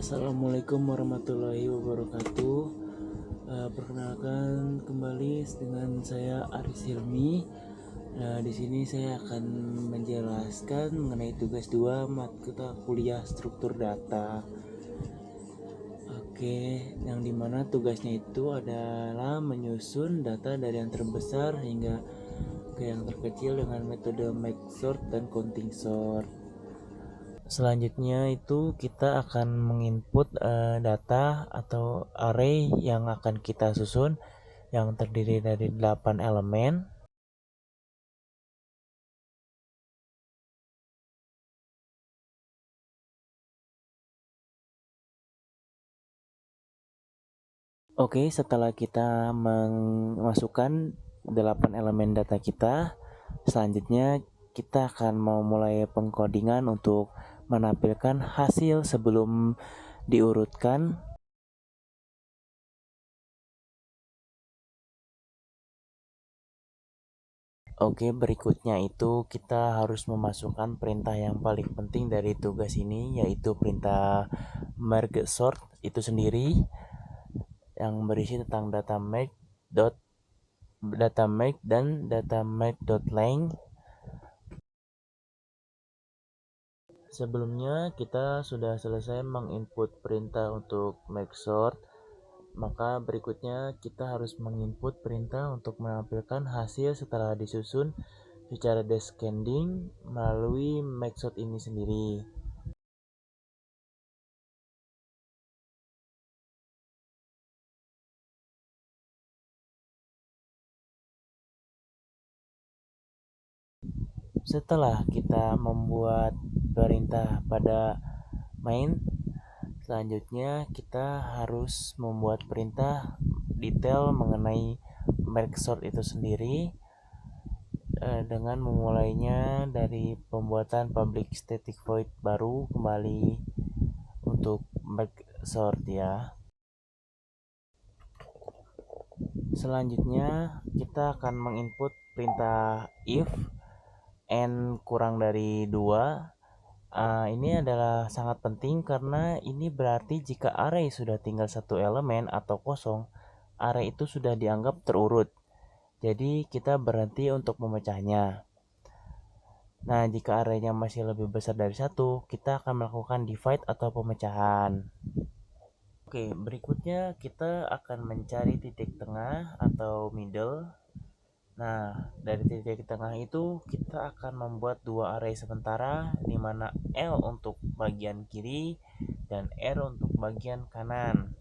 Assalamualaikum warahmatullahi wabarakatuh. Perkenalkan kembali dengan saya Aris Hilmi. Di sini saya akan menjelaskan mengenai tugas 2 mata kuliah struktur data. Oke, yang dimana tugasnya itu adalah menyusun data dari yang terbesar hingga ke yang terkecil dengan metode make sort dan counting sort. Selanjutnya itu kita akan menginput data atau array yang akan kita susun yang terdiri dari 8 elemen. Oke, setelah kita memasukkan 8 elemen data kita, selanjutnya kita akan memulai pengkodingan untuk menampilkan hasil sebelum diurutkan. Oke, berikutnya itu kita harus memasukkan perintah yang paling penting dari tugas ini, yaitu perintah merge sort itu sendiri yang berisi tentang data make dan data make.length. Sebelumnya kita sudah selesai menginput perintah untuk make sort, maka berikutnya kita harus menginput perintah untuk menampilkan hasil setelah disusun secara descending melalui make sort ini sendiri. Setelah kita membuat perintah pada main, selanjutnya kita harus membuat perintah detail mengenai merge sort itu sendiri, dengan memulainya dari pembuatan public static void baru kembali untuk merge sort ya. Selanjutnya kita akan menginput perintah if n kurang dari 2. Ini adalah sangat penting karena ini berarti jika array sudah tinggal satu elemen atau kosong, array itu sudah dianggap terurut. Jadi kita berhenti untuk memecahnya. Nah, jika arraynya masih lebih besar dari 1, kita akan melakukan divide atau pemecahan. Oke, berikutnya kita akan mencari titik tengah atau middle. Nah, dari titik tengah itu kita akan membuat dua array sementara, di mana L untuk bagian kiri dan R untuk bagian kanan.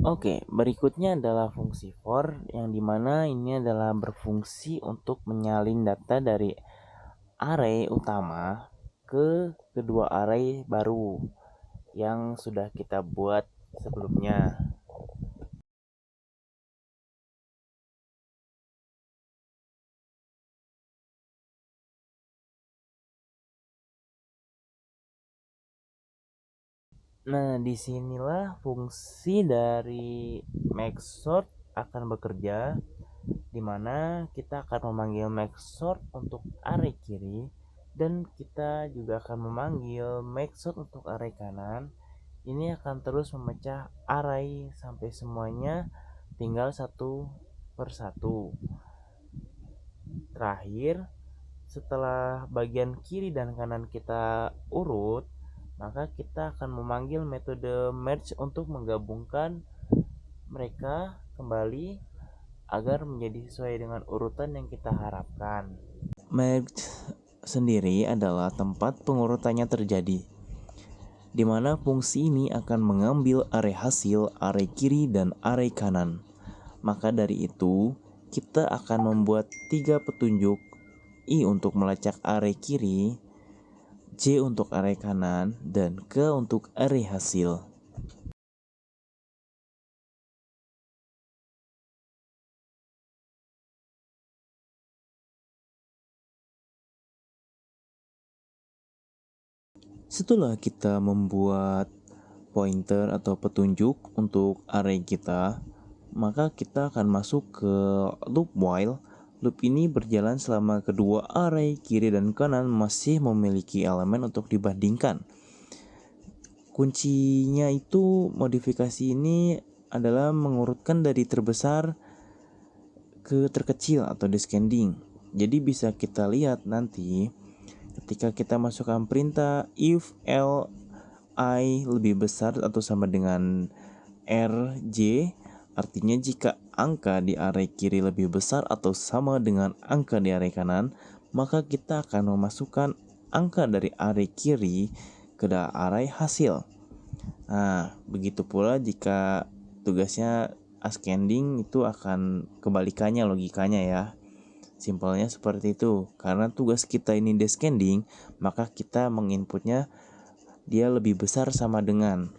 Oke, berikutnya adalah fungsi for, yang dimana ini adalah berfungsi untuk menyalin data dari array utama ke kedua array baru yang sudah kita buat sebelumnya. Nah, disinilah fungsi dari make sort akan bekerja, di mana kita akan memanggil make sort untuk array kiri dan kita juga akan memanggil make sort untuk array kanan. Ini akan terus memecah array sampai semuanya tinggal satu per satu. Terakhir, setelah bagian kiri dan kanan kita urut, maka kita akan memanggil metode merge untuk menggabungkan mereka kembali agar menjadi sesuai dengan urutan yang kita harapkan. Merge sendiri adalah tempat pengurutannya terjadi, di mana fungsi ini akan mengambil array hasil, array kiri, dan array kanan. Maka dari itu, kita akan membuat 3 petunjuk, I untuk melacak array kiri, J untuk array kanan, dan K untuk array hasil. Setelah kita membuat pointer atau petunjuk untuk array kita, maka kita akan masuk ke loop while Loop ini berjalan selama kedua array kiri dan kanan masih memiliki elemen untuk dibandingkan. Kuncinya itu modifikasi ini adalah mengurutkan dari terbesar ke terkecil atau descending. Jadi bisa kita lihat nanti ketika kita masukkan perintah if li lebih besar atau sama dengan rj, artinya jika angka di array kiri lebih besar atau sama dengan angka di array kanan, maka kita akan memasukkan angka dari array kiri ke array hasil. Nah, begitu pula jika tugasnya ascending, itu akan kebalikannya logikanya ya. Simpelnya seperti itu. Karena tugas kita ini descending, maka kita menginputnya dia lebih besar sama dengan.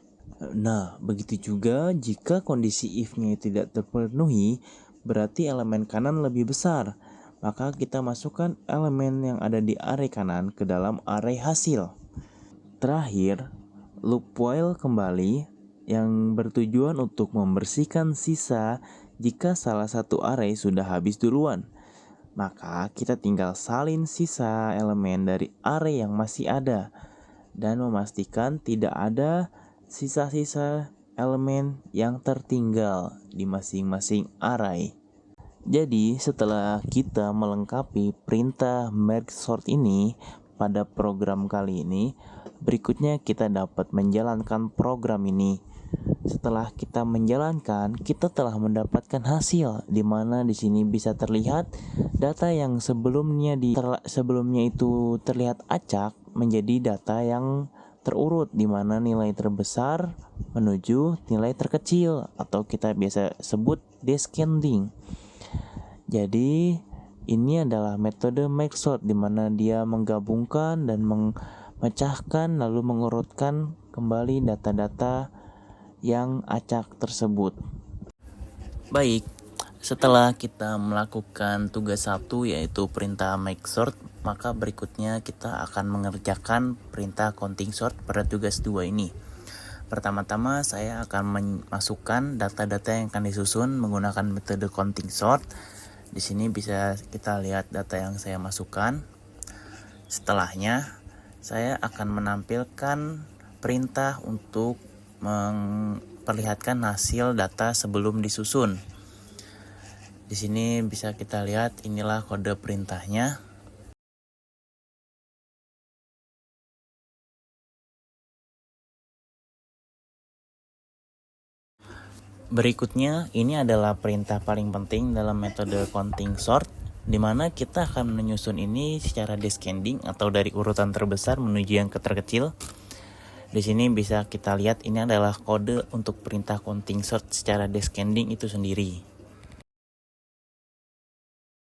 Nah, begitu juga jika kondisi if-nya tidak terpenuhi, berarti elemen kanan lebih besar. Maka kita masukkan elemen yang ada di array kanan ke dalam array hasil. Terakhir, loop while kembali yang bertujuan untuk membersihkan sisa jika salah satu array sudah habis duluan. Maka kita tinggal salin sisa elemen dari array yang masih ada dan memastikan tidak ada sisa-sisa elemen yang tertinggal di masing-masing array. Jadi setelah kita melengkapi perintah merge sort ini pada program kali ini, berikutnya kita dapat menjalankan program ini. Setelah kita menjalankan, kita telah mendapatkan hasil di mana di sini bisa terlihat data yang sebelumnya itu terlihat acak menjadi data yang terurut di mana nilai terbesar menuju nilai terkecil atau kita biasa sebut descending. Jadi ini adalah metode merge sort di mana dia menggabungkan dan memecahkan lalu mengurutkan kembali data-data yang acak tersebut. Baik, setelah kita melakukan tugas 1 yaitu perintah make sort, maka berikutnya kita akan mengerjakan perintah counting sort pada tugas 2 ini. Pertama-tama saya akan memasukkan data-data yang akan disusun menggunakan metode counting sort. Di sini bisa kita lihat data yang saya masukkan. Setelahnya, saya akan menampilkan perintah untuk memperlihatkan hasil data sebelum disusun. Di sini bisa kita lihat inilah kode perintahnya. Berikutnya ini adalah perintah paling penting dalam metode counting sort, di mana kita akan menyusun ini secara descending atau dari urutan terbesar menuju yang terkecil. Di sini bisa kita lihat ini adalah kode untuk perintah counting sort secara descending itu sendiri.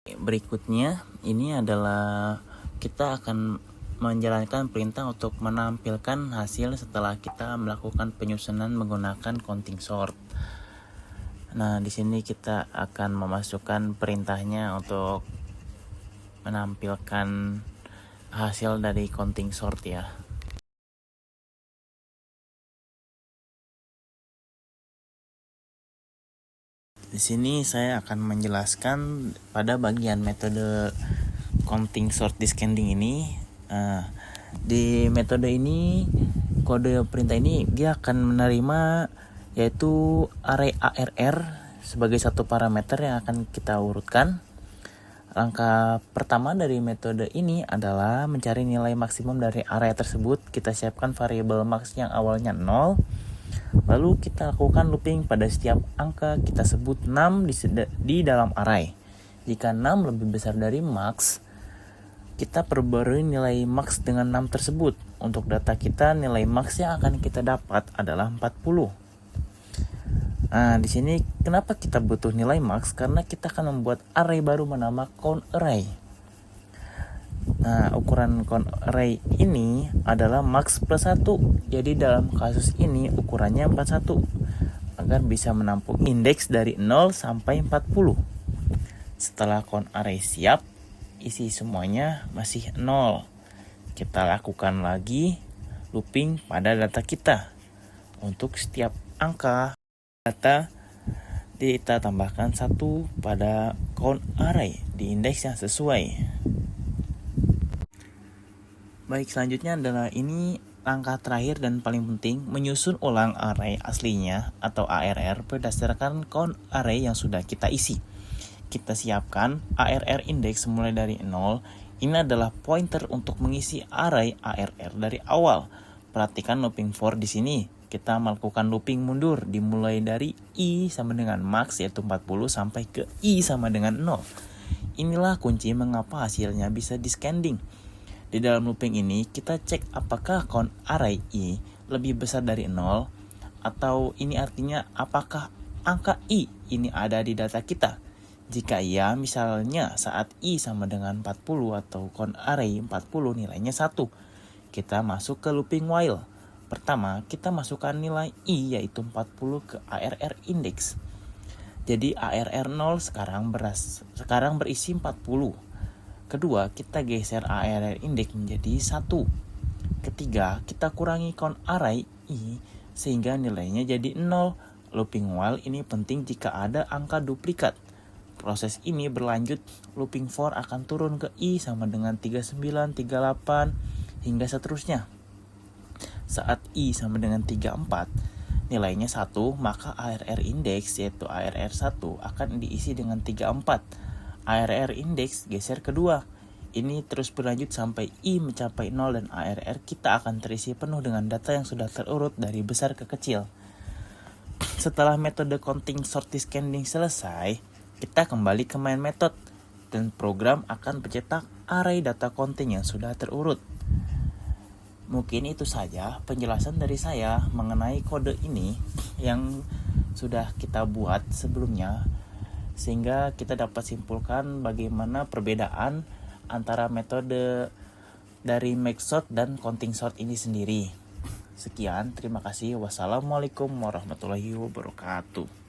Berikutnya ini adalah kita akan menjalankan perintah untuk menampilkan hasil setelah kita melakukan penyusunan menggunakan counting sort. Nah, di sini kita akan memasukkan perintahnya untuk menampilkan hasil dari counting sort ya. Di sini saya akan menjelaskan pada bagian metode counting sort descending ini. Di metode ini kode perintah ini dia akan menerima yaitu array ARR sebagai satu parameter yang akan kita urutkan. Langkah pertama dari metode ini adalah mencari nilai maksimum dari array tersebut. Kita siapkan variabel max yang awalnya 0. Lalu kita lakukan looping pada setiap angka kita sebut num di dalam array. Jika num lebih besar dari max, kita perbarui nilai max dengan num tersebut. Untuk data kita, nilai max yang akan kita dapat adalah 40. Nah, di sini kenapa kita butuh nilai max? Karena kita akan membuat array baru bernama count array. Nah, ukuran count array ini adalah max plus 1. Jadi dalam kasus ini ukurannya 41 agar bisa menampung indeks dari 0 sampai 40. Setelah count array siap, isi semuanya masih 0. Kita lakukan lagi looping pada data kita. Untuk setiap angka data kita tambahkan 1 pada count array di indeks yang sesuai. Baik, selanjutnya adalah ini langkah terakhir dan paling penting, menyusun ulang array aslinya atau ARR berdasarkan count array yang sudah kita isi. Kita siapkan ARR index mulai dari 0. Ini adalah pointer untuk mengisi array ARR dari awal. Perhatikan looping for di sini. Kita melakukan looping mundur dimulai dari i sama dengan max yaitu 40 sampai ke i sama dengan 0. Inilah kunci mengapa hasilnya bisa di-scanning. Di dalam looping ini kita cek apakah count array i lebih besar dari 0 atau ini artinya apakah angka i ini ada di data kita. Jika iya, misalnya saat i sama dengan 40 atau count array 40 nilainya 1. Kita masuk ke looping while. Pertama, kita masukkan nilai i yaitu 40 ke ARR index. Jadi ARR 0 sekarang berisi 40. Kedua, kita geser ARR index menjadi 1. Ketiga, kita kurangi count array i sehingga nilainya jadi 0. Looping while ini penting jika ada angka duplikat. Proses ini berlanjut, looping for akan turun ke i sama dengan 39, 38, hingga seterusnya. Saat i sama dengan 34, nilainya 1, maka ARR index yaitu ARR 1 akan diisi dengan 34. ARR index geser kedua. Ini terus berlanjut sampai i mencapai 0 dan ARR kita akan terisi penuh dengan data yang sudah terurut dari besar ke kecil. Setelah metode counting sort descending selesai, kita kembali ke main method dan program akan mencetak array data counting yang sudah terurut. Mungkin itu saja penjelasan dari saya mengenai kode ini yang sudah kita buat sebelumnya, sehingga kita dapat simpulkan bagaimana perbedaan antara metode dari merge-sort dan counting sort ini sendiri. Sekian, terima kasih. Wassalamualaikum warahmatullahi wabarakatuh.